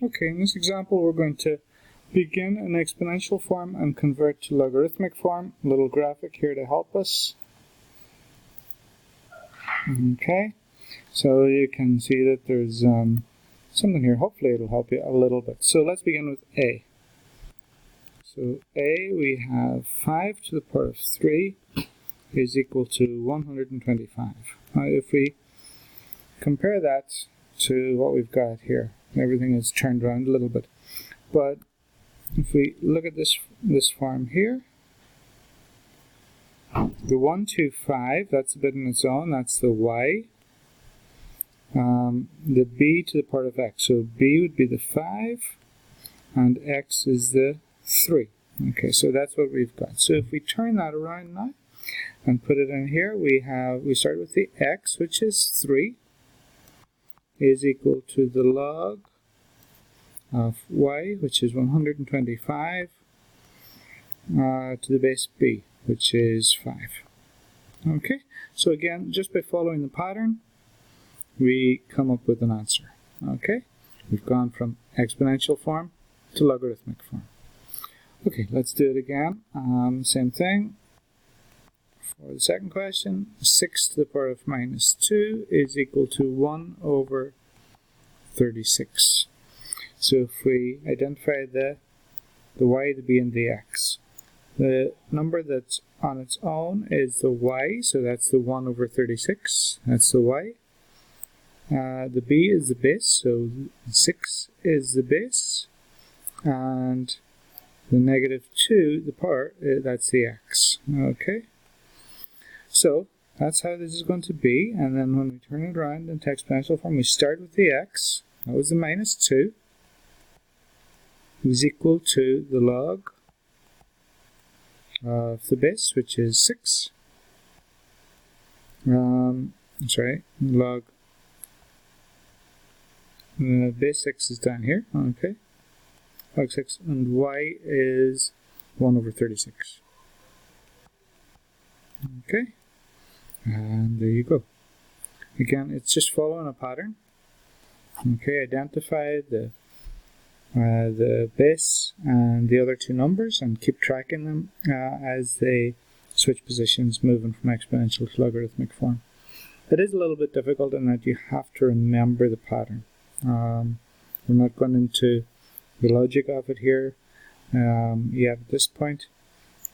Okay, in this example we're going to begin in exponential form and convert to logarithmic form. A little graphic here to help us. Okay, so you can see that there's something here. Hopefully it'll help you a little bit. So let's begin with A. So A, we have 5 to the power of 3 is equal to 125. Now if we compare that to what we've got here, everything is turned around a little bit. But if we look at this form here, the 125, that's a bit on its own, that's the y. The b to the power of x, so b would be the 5, and x is the 3. Okay, so that's what we've got. So if we turn that around now and put it in here, we start with the x, which is 3, is equal to the log of y, which is 125, to the base b, which is 5. Okay, so again, just by following the pattern, we come up with an answer. Okay, we've gone from exponential form to logarithmic form. Okay, let's do it again. Same thing. For the second question, 6 to the power of minus 2 is equal to 1 over 36. So if we identify the y, the b, and the x, the number that's on its own is the y, so that's the 1 over 36, that's the y. The b is the base, so 6 is the base, and the negative 2, the power, that's the x. Okay, so that's how this is going to be, and then when we turn it around into exponential form, we start with the x, that was the minus 2, is equal to the log of the base, which is 6. Log base 6 is down here, okay. Log 6, and y is 1 over 36. Okay, and there you go. Again, it's just following a pattern. Okay, identify the base and the other two numbers and keep tracking them as they switch positions, moving from exponential to logarithmic form. It is a little bit difficult in that you have to remember the pattern. We're not going into the logic of it here yet at this point.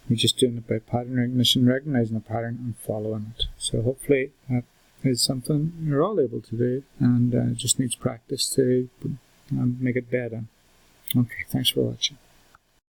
We're just doing it by pattern recognition, recognizing the pattern and following it. So hopefully that is something you're all able to do, and it just needs practice to make it better. Okay, thanks for watching.